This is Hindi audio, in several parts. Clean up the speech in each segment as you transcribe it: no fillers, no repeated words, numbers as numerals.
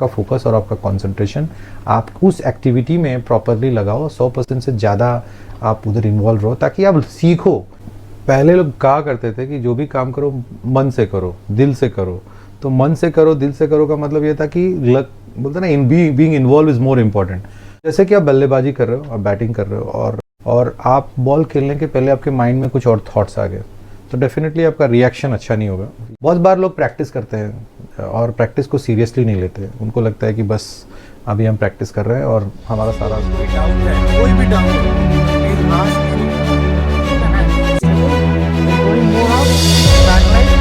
आपका फोकस और आपका कंसंट्रेशन आप उस एक्टिविटी में प्रॉपरली लगाओ, 100% से ज़्यादा आप उधर इन्वॉल्व रहो ताकि आप सीखो। पहले लोग कहा करते थे कि जो भी काम करो मन से करो, दिल से करो। तो मन से करो, दिल से करो का मतलब ये था कि बोलते ना, in being involve is more important. जैसे कि आप बल्लेबाजी कर रहे हो, आप बैटिंग कर रहे हो और आप बॉल खेलने के पहले आपके माइंड में कुछ और थॉट्स आ गए, तो डेफिनेटली आपका रिएक्शन अच्छा नहीं होगा। बहुत बार लोग प्रैक्टिस करते हैं और प्रैक्टिस को सीरियसली नहीं लेते। उनको लगता है कि बस अभी हम प्रैक्टिस कर रहे हैं और हमारा सारा कोई भी डाउट है, please ask me. Going more of backlight.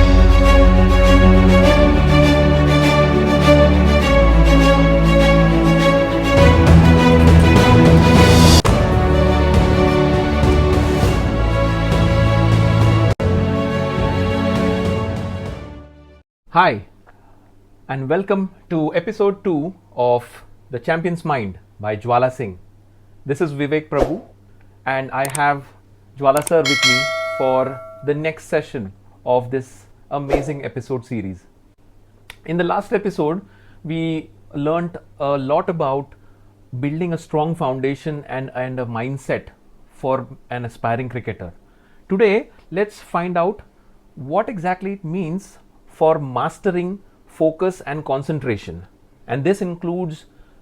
Hi, and welcome to episode 2 of The Champion's Mind by Jwala Singh. This is Vivek Prabhu, and I have Jwala sir with me for the next session of this amazing episode series. In the last episode, we learnt a lot about building a strong foundation and a mindset for an aspiring cricketer. Today, let's find out what exactly it means for mastering focus and concentration. And this includes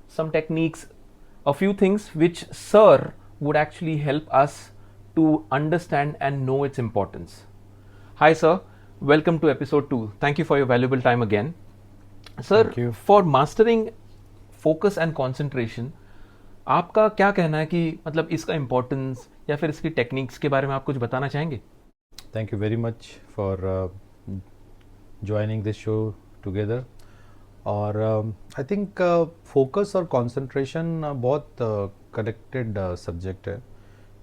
some techniques, a few things which Sir would actually help us to understand and know its importance. Hi Sir, welcome to episode 2. Thank you for your valuable time again. Sir, Thank you. for mastering focus and concentration, आपका क्या कहना है कि मतलब इसका इम्पोर्टेंस या फिर इसकी टेक्निक्स के बारे में आप कुछ बताना चाहेंगे? Thank you very much for joining this show together. और आई थिंक फोकस और कंसंट्रेशन बहुत कनेक्टेड सब्जेक्ट है,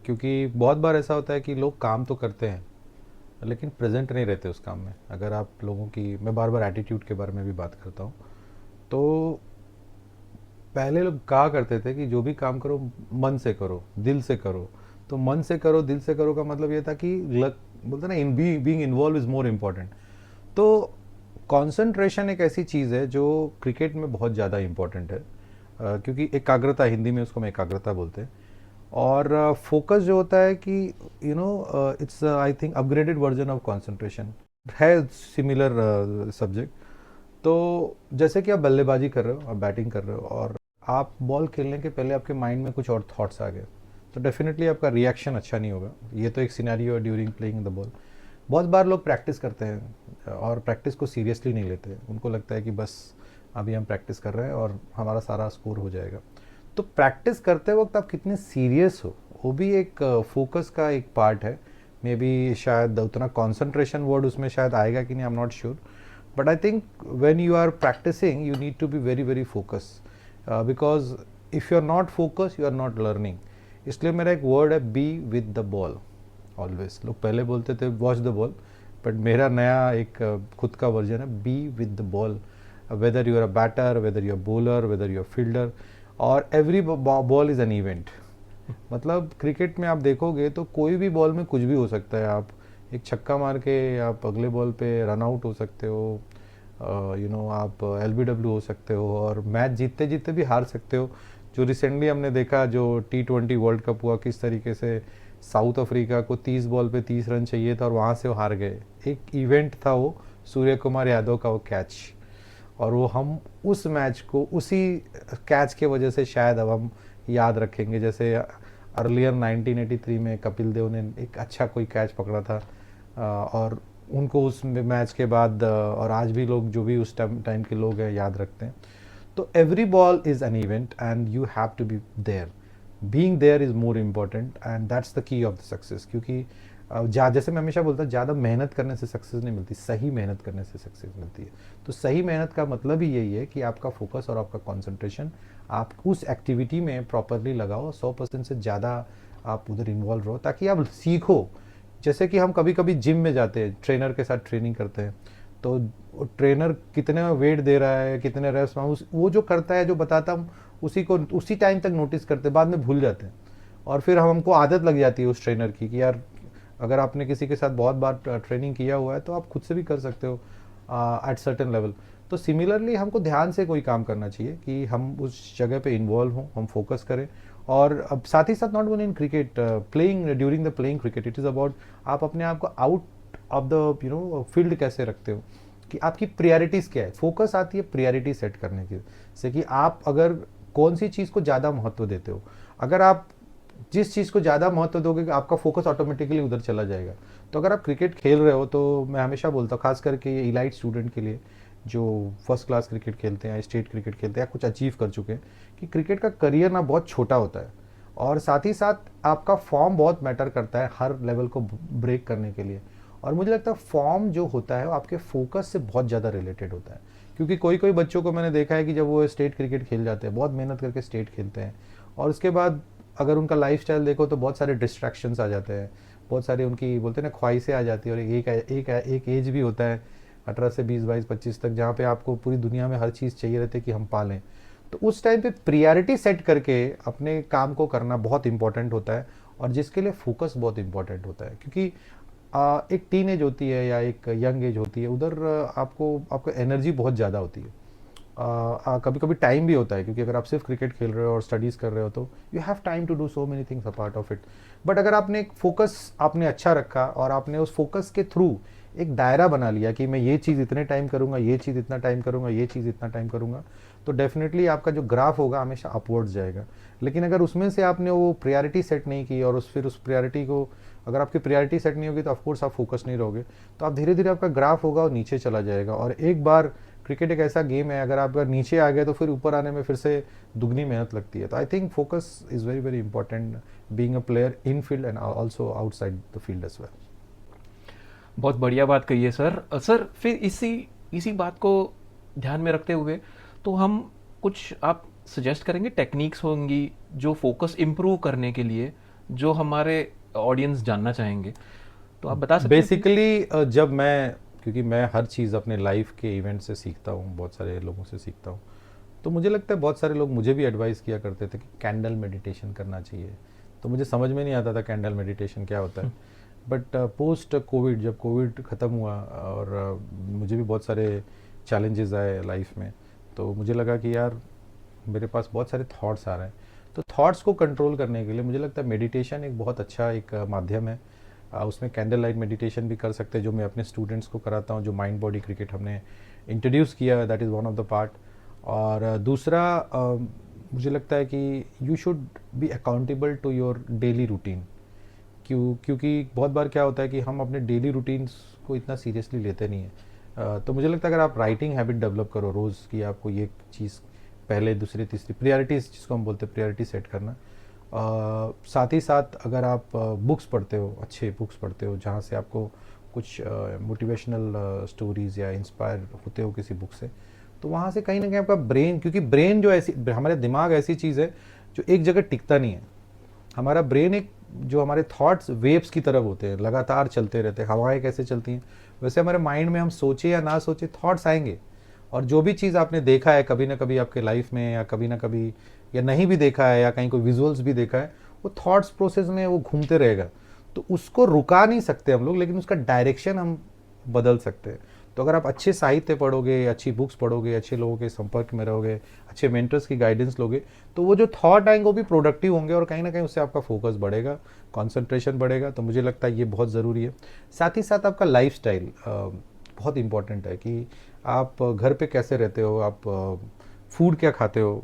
क्योंकि बहुत बार ऐसा होता है कि लोग काम तो करते हैं लेकिन प्रेजेंट नहीं रहते उस काम में। अगर आप लोगों की, मैं बार बार एटीट्यूड के बारे में भी बात करता हूँ, तो पहले लोग कहा करते थे कि जो भी काम करो मन से करो, दिल से करो। तो मन से करो, दिल से करो का मतलब ये था कि बोलते ना, in being involve is more important. तो कंसंट्रेशन एक ऐसी चीज़ है जो क्रिकेट में बहुत ज़्यादा इम्पोर्टेंट है, क्योंकि एकाग्रता, हिंदी में उसको हम एकाग्रता बोलते हैं। और फोकस जो होता है कि it's I think upgraded version of concentration है, सिमिलर सब्जेक्ट। तो जैसे कि आप बल्लेबाजी कर रहे हो, आप बैटिंग कर रहे हो और आप बॉल खेलने के पहले आपके माइंड में कुछ और थॉट्स आ गए, तो डेफिनेटली आपका रिएक्शन अच्छा नहीं होगा। ये तो एक सिनेरियो है ड्यूरिंग प्लेइंग द बॉल। बहुत बार लोग प्रैक्टिस करते हैं और प्रैक्टिस को सीरियसली नहीं लेते। उनको लगता है कि बस अभी हम प्रैक्टिस कर रहे हैं और हमारा सारा स्कोर हो जाएगा। तो प्रैक्टिस करते वक्त आप कितने सीरियस हो, वो भी एक फोकस का एक पार्ट है। मे बी शायद उतना कॉन्सेंट्रेशन वर्ड उसमें शायद आएगा कि नहीं, I am not sure, but I think when you are practising you need to be very very focus, because if you are not focus you are not learning. इसलिए मेरा एक वर्ड है, be with the ball always. लोग पहले बोलते थे वॉच द बॉल, बट मेरा नया एक खुद का वर्जन है, be with the ball. Whether you are a batter, whether you are bowler, whether you are fielder, और every ball is an event. मतलब क्रिकेट में आप देखोगे तो कोई भी बॉल में कुछ भी हो सकता है। आप एक छक्का मार के आप अगले बॉल पे रन आउट हो सकते हो, आप LBW हो सकते हो, और मैच जीतते जीतते भी हार सकते हो। जो रिसेंटली हमने देखा, जो T20 वर्ल्ड कप हुआ, किस तरीके से साउथ अफ्रीका को 30 बॉल पे 30 रन चाहिए था और वहाँ से वो हार गए। एक इवेंट था वो, सूर्य कुमार यादव का वो कैच, और वो हम उस मैच को उसी कैच के वजह से शायद अब हम याद रखेंगे। जैसे अर्लियर 1983 में कपिल देव ने एक अच्छा कोई कैच पकड़ा था, और उनको उस मैच के बाद और आज भी लोग, जो भी उस टाइम के लोग हैं, याद रखते हैं। तो every ball is an event and you have to be there. Being there is more important and that's the key of the success. क्योंकि जैसे मैं हमेशा बोलता हूँ, ज़्यादा मेहनत करने से सक्सेस नहीं मिलती, सही मेहनत करने से सक्सेस मिलती है। तो सही मेहनत का मतलब ही यही है कि आपका फोकस और आपका कंसंट्रेशन आप उस एक्टिविटी में प्रॉपरली लगाओ, 100% से ज़्यादा आप उधर इन्वॉल्व रहो ताकि आप सीखो। जैसे कि हम कभी कभी जिम में जाते हैं, ट्रेनर के साथ ट्रेनिंग करते हैं, तो ट्रेनर कितने वेट दे रहा है, कितने रेप्स, वो जो करता है, जो बताता, हम उसी टाइम तक नोटिस करते, बाद में भूल जाते हैं। और फिर हमको आदत लग जाती है उस ट्रेनर की कि यार, अगर आपने किसी के साथ बहुत बार ट्रेनिंग किया हुआ है तो आप खुद से भी कर सकते हो एट सर्टेन लेवल। तो तो सिमिलरली हमको ध्यान से कोई काम करना चाहिए कि हम उस जगह पे इन्वॉल्व हों, हम फोकस करें। और अब साथ ही साथ not only in cricket, playing during the playing cricket, it is about आप अपने आप को आउट ऑफ द फील्ड कैसे रखते हो, कि आपकी प्रायोरिटीज़ क्या है। फोकस आती है प्रायोरिटी सेट करने की, जैसे कि आप अगर कौन सी चीज़ को ज़्यादा महत्व देते हो। अगर आप जिस चीज़ को ज़्यादा महत्व दोगे आपका फोकस ऑटोमेटिकली उधर चला जाएगा। तो अगर आप क्रिकेट खेल रहे हो तो मैं हमेशा बोलता हूँ, खास करके ये इलाइट स्टूडेंट के लिए जो फर्स्ट क्लास क्रिकेट खेलते हैं, स्टेट क्रिकेट खेलते हैं या कुछ अचीव कर चुके हैं, कि क्रिकेट का करियर ना बहुत छोटा होता है और साथ ही साथ आपका फॉर्म बहुत मैटर करता है हर लेवल को ब्रेक करने के लिए। और मुझे लगता है फॉर्म जो होता है वो आपके फोकस से बहुत ज़्यादा रिलेटेड होता है, क्योंकि कोई कोई बच्चों को मैंने देखा है कि जब वो स्टेट क्रिकेट खेल जाते हैं, बहुत मेहनत करके स्टेट खेलते हैं, और उसके बाद अगर उनका लाइफस्टाइल देखो तो बहुत सारे डिस्ट्रैक्शंस आ जाते हैं, बहुत सारी उनकी बोलते हैं ना ख्वाहिशें आ जाती है। और एक एज भी होता है 18 से 20, 22, 25 तक, जहाँ पे आपको पूरी दुनिया में हर चीज़ चाहिए रहती है कि हम पालें। तो उस टाइम पे प्रायोरिटी सेट करके अपने काम को करना बहुत इंपॉर्टेंट होता है, और जिसके लिए फोकस बहुत इंपॉर्टेंट होता है। क्योंकि एक टीन एज होती है या एक यंग एज होती है, उधर आपको एनर्जी बहुत ज़्यादा होती है। कभी कभी टाइम भी होता है, क्योंकि अगर आप सिर्फ क्रिकेट खेल रहे हो और स्टडीज़ कर रहे हो तो you have time to do so many things a part of it. But अगर आपने एक फोकस आपने अच्छा रखा और आपने उस फोकस के थ्रू एक दायरा बना लिया कि मैं ये चीज़ इतने टाइम करूँगा, ये चीज़ इतना टाइम करूँगा, ये चीज़ इतना टाइम करूँगा, तो डेफिनेटली आपका जो ग्राफ होगा हमेशा अपवर्ड्स जाएगा। लेकिन अगर उसमें से आपने वो प्रायोरिटी सेट नहीं की और फिर उस प्रायोरिटी को, अगर आपकी प्रायोरिटी सेट नहीं होगी तो ऑफकोर्स आप फोकस नहीं रहोगे, तो आप धीरे धीरे आपका ग्राफ होगा और नीचे चला जाएगा। और एक बार क्रिकेट एक ऐसा गेम है, अगर आप नीचे आ गए तो फिर ऊपर आने में फिर से दुगनी मेहनत लगती है। तो I think focus is very very important being a player in field and also outside the field as well. बहुत बढ़िया बात कही है सर। सर फिर इसी बात को ध्यान में रखते हुए तो हम कुछ आप सजेस्ट करेंगे टेक्निक्स होंगी जो फोकस इम्प्रूव करने के लिए, जो हमारे ऑडियंस जानना चाहेंगे, तो आप बता सकते हैं? बेसिकली जब मैं, क्योंकि मैं हर चीज़ अपने लाइफ के इवेंट से सीखता हूँ, बहुत सारे लोगों से सीखता हूँ, तो मुझे लगता है बहुत सारे लोग मुझे भी एडवाइस किया करते थे कि कैंडल मेडिटेशन करना चाहिए। तो मुझे समझ में नहीं आता था कैंडल मेडिटेशन क्या होता है। बट पोस्ट कोविड, जब कोविड ख़त्म हुआ और मुझे भी बहुत सारे चैलेंजेस आए लाइफ में, तो मुझे लगा कि यार मेरे पास बहुत सारे थॉट्स आ रहे हैं। तो थॉट्स को कंट्रोल करने के लिए मुझे लगता है मेडिटेशन एक बहुत अच्छा एक माध्यम है। उसमें कैंडल लाइट मेडिटेशन भी कर सकते हैं, जो मैं अपने स्टूडेंट्स को कराता हूँ, जो माइंड बॉडी क्रिकेट हमने इंट्रोड्यूस किया, that is one of the part. और दूसरा मुझे लगता है कि you should be accountable to your daily routine. क्योंकि बहुत बार क्या होता है कि हम अपने डेली रूटीन्स को इतना सीरियसली लेते नहीं है। तो मुझे लगता है अगर आप राइटिंग हैबिट डेवलप करो रोज़ की, आपको ये चीज़ पहले, दूसरी, तीसरी प्रायोरिटीज़ जिसको हम बोलते हैं प्रायोरिटी सेट करना, साथ ही साथ अगर आप बुक्स पढ़ते हो, अच्छे बुक्स पढ़ते हो जहाँ से आपको कुछ मोटिवेशनल स्टोरीज़ या इंस्पायर होते हो किसी बुक से, तो वहाँ से कहीं ना कहीं आपका ब्रेन, क्योंकि ब्रेन जो ऐसी, हमारे दिमाग ऐसी चीज़ है जो एक जगह टिकता नहीं है। हमारा ब्रेन एक, जो हमारे थॉट्स वेव्स की तरह होते हैं, लगातार चलते रहते हैं। हवाएं कैसे चलती हैं, वैसे हमारे माइंड में हम सोचे या ना सोचे थॉट्स आएंगे। और जो भी चीज़ आपने देखा है कभी ना कभी आपके लाइफ में, या कभी ना कभी, या नहीं भी देखा है, या कहीं कोई विजुअल्स भी देखा है, वो थॉट्स प्रोसेस में वो घूमते रहेगा। तो उसको रुका नहीं सकते हम लोग, लेकिन उसका डायरेक्शन हम बदल सकते हैं। तो अगर आप अच्छे साहित्य पढ़ोगे, अच्छी बुक्स पढ़ोगे, अच्छे लोगों के संपर्क में रहोगे, अच्छे मेंटर्स की गाइडेंस लोगे, तो वो जो थॉट आएंगे वो भी प्रोडक्टिव होंगे और कहीं ना कहीं उससे आपका फोकस बढ़ेगा, कंसंट्रेशन बढ़ेगा। तो मुझे लगता है ये बहुत ज़रूरी है। साथ ही साथ आपका लाइफस्टाइल बहुत इंपॉर्टेंट है कि आप घर पे कैसे रहते हो, आप फूड क्या खाते हो।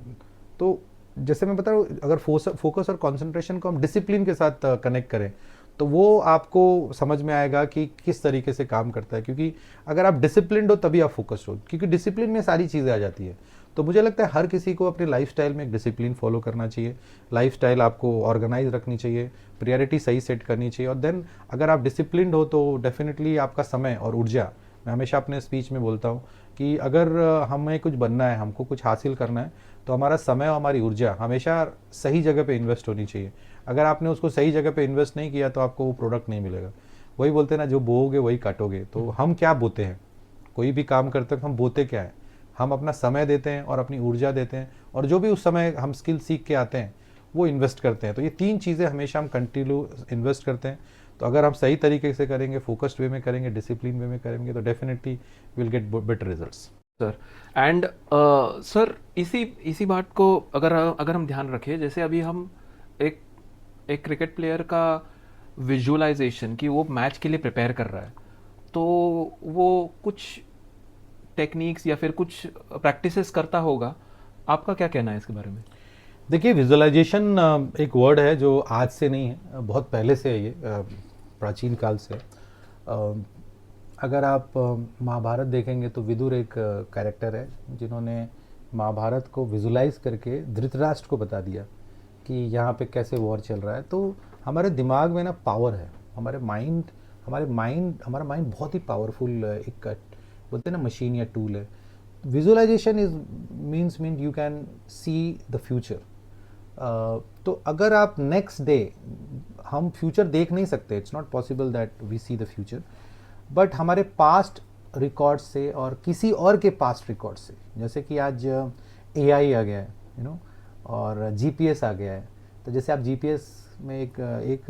तो जैसे मैं बता रहा हूँ, अगर फोकस और कंसंट्रेशन को हम डिसिप्लिन के साथ कनेक्ट करें तो वो आपको समझ में आएगा कि किस तरीके से काम करता है। क्योंकि अगर आप डिसिप्लिन्ड हो तभी आप फोकस्ड हो, क्योंकि डिसिप्लिन में सारी चीज़ें आ जाती है। तो मुझे लगता है हर किसी को अपने लाइफस्टाइल में एक डिसिप्लिन फॉलो करना चाहिए। लाइफस्टाइल आपको ऑर्गेनाइज रखनी चाहिए, प्रायोरिटी सही सेट करनी चाहिए, और देन अगर आप डिसिप्लिन्ड हो तो डेफिनेटली आपका समय और ऊर्जा, मैं हमेशा अपने स्पीच में बोलता हूँ कि अगर हमें कुछ बनना है, हमको कुछ हासिल करना है, तो हमारा समय और हमारी ऊर्जा हमेशा सही जगह पे इन्वेस्ट होनी चाहिए। अगर आपने उसको सही जगह पे इन्वेस्ट नहीं किया तो आपको वो प्रोडक्ट नहीं मिलेगा। वही बोलते हैं ना, जो बोओगे वही काटोगे। तो हम क्या बोते हैं, कोई भी काम करते हैं हम बोते क्या है, हम अपना समय देते हैं और अपनी ऊर्जा देते हैं, और जो भी उस समय हम स्किल सीख के आते हैं वो इन्वेस्ट करते हैं। तो ये तीन चीज़ें हमेशा हम कंटिन्यू इन्वेस्ट करते हैं। तो अगर हम सही तरीके से करेंगे, फोकस्ड वे में करेंगे, डिसिप्लिन वे में करेंगे, तो definitely will get better results. Sir and sir इसी बात को अगर हम ध्यान रखें, जैसे अभी हम एक एक क्रिकेट प्लेयर का विजुअलाइजेशन कि वो मैच के लिए प्रिपेयर कर रहा है, तो वो कुछ टेक्निक्स या फिर कुछ प्रैक्टिसेस करता होगा. आपका क्या कहना है इसके बारे में? देखिए, विजुअलाइजेशन एक वर्ड है जो आज से नहीं है, बहुत पहले से है, ये प्राचीन काल से. अगर आप महाभारत देखेंगे तो विदुर एक कैरेक्टर है जिन्होंने महाभारत को विजुलाइज करके धृतराष्ट्र को बता दिया कि यहाँ पे कैसे वॉर चल रहा है. तो हमारे दिमाग में ना पावर है, हमारा माइंड बहुत ही पावरफुल एक बोलते हैं ना मशीन या टूल है. Visualisation mean you can see the future. तो अगर आप नेक्स्ट डे, हम फ्यूचर देख नहीं सकते, it's not possible that we see the future, but हमारे पास्ट रिकॉर्ड से और किसी और के पास्ट रिकॉर्ड से, जैसे कि आज AI आ गया है, और GPS आ गया है. तो जैसे आप GPS में एक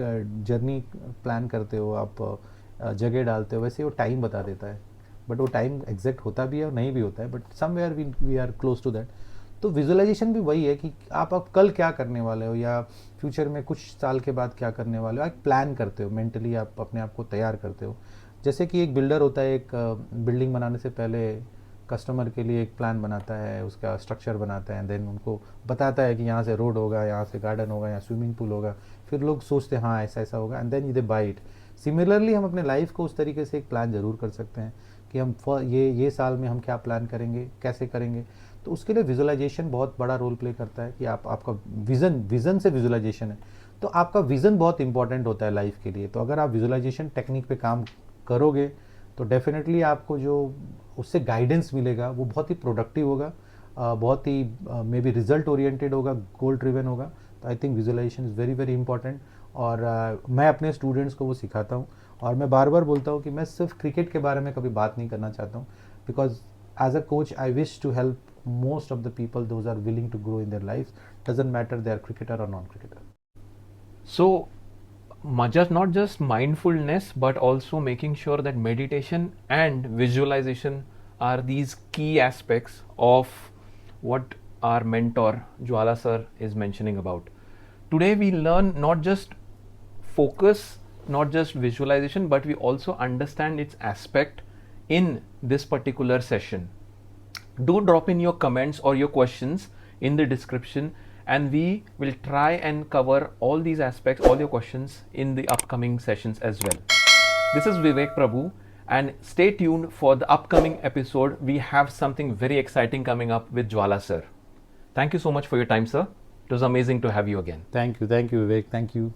जर्नी प्लान करते हो, आप जगह डालते हो, वैसे वो टाइम बता देता है, बट वो टाइम एग्जैक्ट होता भी है और नहीं भी होता है, but somewhere we are close to that. तो विजुअलाइजेशन भी वही है कि आप कल क्या करने वाले हो या फ्यूचर में कुछ साल के बाद क्या करने वाले हो, आप प्लान करते हो, मेंटली आप अपने आप को तैयार करते हो. जैसे कि एक बिल्डर होता है, एक बिल्डिंग बनाने से पहले कस्टमर के लिए एक प्लान बनाता है, उसका स्ट्रक्चर बनाता है, देन उनको बताता है कि यहाँ से रोड होगा, यहाँ से गार्डन होगा, यहाँ स्विमिंग पूल होगा. फिर लोग सोचते हैं हाँ ऐसा ऐसा होगा, and then they buy it. Similarly हम अपने लाइफ को उस तरीके से एक प्लान जरूर कर सकते हैं कि हम ये साल में हम क्या प्लान करेंगे, कैसे करेंगे. तो उसके लिए विजुअलाइजेशन बहुत बड़ा रोल प्ले करता है कि आपका विज़न से विजुअलाइजेशन है, तो आपका विज़न बहुत इंपॉर्टेंट होता है लाइफ के लिए. तो अगर आप विजुअलाइजेशन टेक्निक पे काम करोगे तो डेफिनेटली आपको जो उससे गाइडेंस मिलेगा वो बहुत ही प्रोडक्टिव होगा, बहुत ही मे बी रिजल्ट ओरिएंटेड होगा, गोल ड्रिवन होगा. तो I think visualisation is very very important, और मैं अपने स्टूडेंट्स को वो सिखाता हूँ. और मैं बार बार बोलता हूँ कि मैं सिर्फ क्रिकेट के बारे में कभी बात नहीं करना चाहता हूँ, because as a coach I wish to help most of the people those are willing to grow in their lives, doesn't matter they are cricketer or non-cricketer. So not just mindfulness but also making sure that meditation and visualization are these key aspects of what our mentor Jwala sir is mentioning about. Today we learn not just focus, not just visualization, but we also understand its aspect in this particular session. Do drop in your comments or your questions in the description, and we will try and cover all these aspects, all your questions in the upcoming sessions as well. This is Vivek Prabhu, and stay tuned for the upcoming episode. We have something very exciting coming up with Jwala sir. Thank you so much for your time, sir. It was amazing to have you again. Thank you Vivek, thank you.